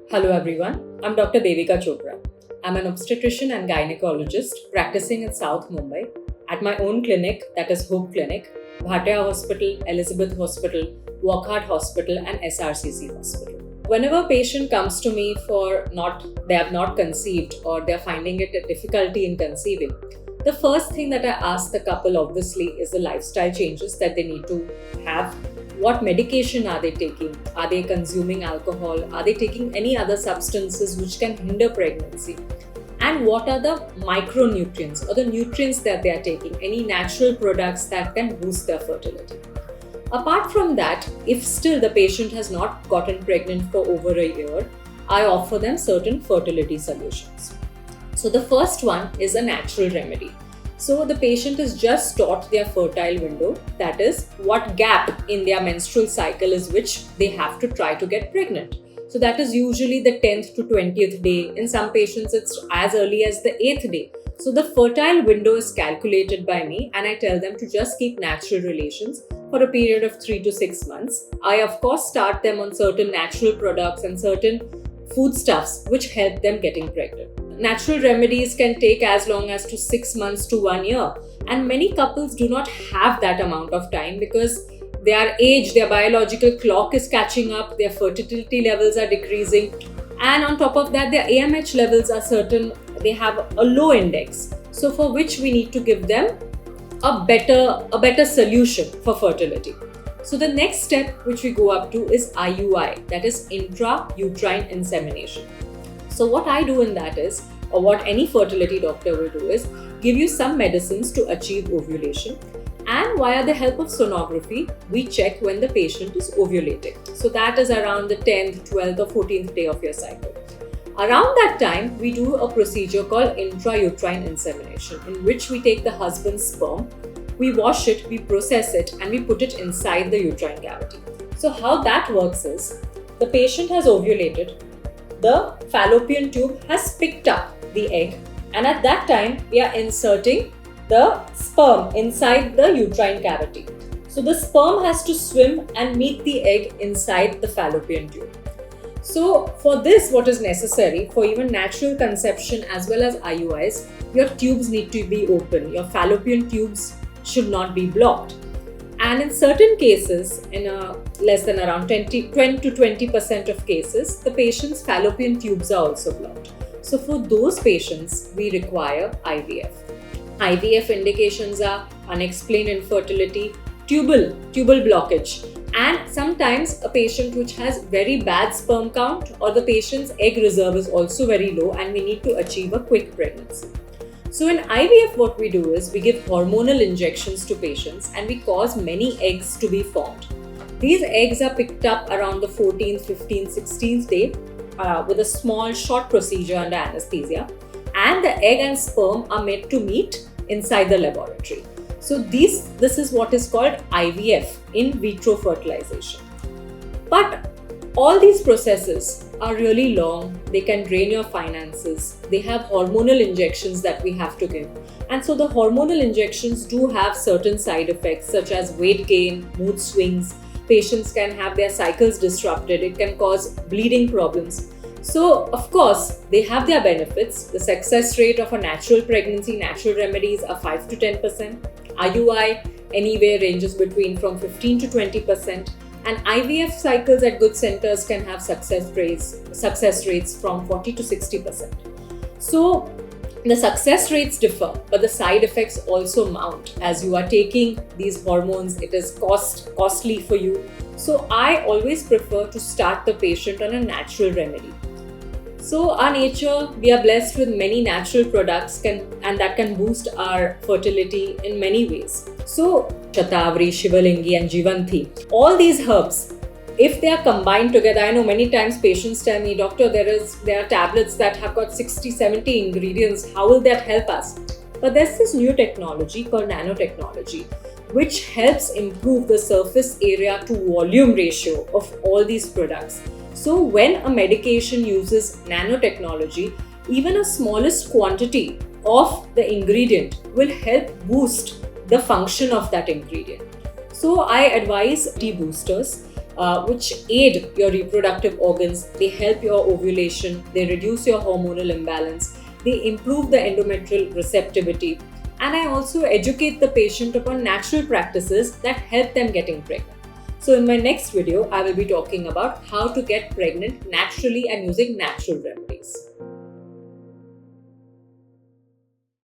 Hello everyone, I'm Dr. Devika Chopra. I'm an obstetrician and gynecologist practicing in South Mumbai at my own clinic, that is Hope Clinic, Bhatia Hospital, Elizabeth Hospital, Wockhardt Hospital and SRCC Hospital. Whenever a patient comes to me they have not conceived or they're finding it a difficulty in conceiving, the first thing that I ask the couple obviously is the lifestyle changes that they need to have. What medication are they taking? Are they consuming alcohol? Are they taking any other substances which can hinder pregnancy? And what are the micronutrients or the nutrients that they are taking? Any natural products that can boost their fertility? Apart from that, if still the patient has not gotten pregnant for over a year, I offer them certain fertility solutions. So the first one is a natural remedy. So the patient is just taught their fertile window, that is, what gap in their menstrual cycle is which they have to try to get pregnant. So that is usually the 10th to 20th day. In some patients, it's as early as the 8th day. So the fertile window is calculated by me and I tell them to just keep natural relations for a period of 3 to 6 months. I of course start them on certain natural products and certain foodstuffs which help them getting pregnant. Natural remedies can take as long as to 6 months to 1 year, and many couples do not have that amount of time because their age, their biological clock is catching up, their fertility levels are decreasing, and on top of that their AMH levels are certain, they have a low index, so for which we need to give them a better solution for fertility. So the next step which we go up to is IUI, that is intrauterine insemination. So what I do in that is, or what any fertility doctor will do is, give you some medicines to achieve ovulation, and via the help of sonography, we check when the patient is ovulating. So that is around the 10th, 12th or 14th day of your cycle. Around that time, we do a procedure called intrauterine insemination, in which we take the husband's sperm, we wash it, we process it, and we put it inside the uterine cavity. So how that works is, the patient has ovulated, the fallopian tube has picked up the egg, and at that time we are inserting the sperm inside the uterine cavity. So the sperm has to swim and meet the egg inside the fallopian tube. So for this, what is necessary for even natural conception as well as IUIs, your tubes need to be open. Your fallopian tubes should not be blocked. And in certain cases, in less than around 10 to 20% of cases, the patient's fallopian tubes are also blocked. So for those patients, we require IVF. IVF indications are unexplained infertility, tubal blockage, and sometimes a patient which has very bad sperm count, or the patient's egg reserve is also very low and we need to achieve a quick pregnancy. So in IVF, what we do is we give hormonal injections to patients and we cause many eggs to be formed. These eggs are picked up around the 14th, 15th, 16th day with a small short procedure under anesthesia, and the egg and sperm are made to meet inside the laboratory. So this is what is called IVF, in vitro fertilization. But all these processes are really long, they can drain your finances, they have hormonal injections that we have to give. And so the hormonal injections do have certain side effects such as weight gain, mood swings, patients can have their cycles disrupted, it can cause bleeding problems. So of course, they have their benefits. The success rate of a natural pregnancy, natural remedies are 5 to 10%. IUI anywhere ranges between from 15 to 20%. And IVF cycles at good centers can have success rates from 40 to 60%. So the success rates differ, but the side effects also mount. As you are taking these hormones, it is costly for you. So I always prefer to start the patient on a natural remedy. So our nature, we are blessed with many natural products and that can boost our fertility in many ways. So Shatavari, Shivalingi and Jivanthi, all these herbs, if they are combined together, I know many times patients tell me, doctor, there are tablets that have got 60, 70 ingredients, how will that help us? But there's this new technology called nanotechnology, which helps improve the surface area to volume ratio of all these products. So when a medication uses nanotechnology, even a smallest quantity of the ingredient will help boost the function of that ingredient. So I advise tea boosters. which aid your reproductive organs. They help your ovulation, they reduce your hormonal imbalance, they improve the endometrial receptivity, and I also educate the patient upon natural practices that help them getting pregnant. So in my next video, I will be talking about how to get pregnant naturally and using natural remedies.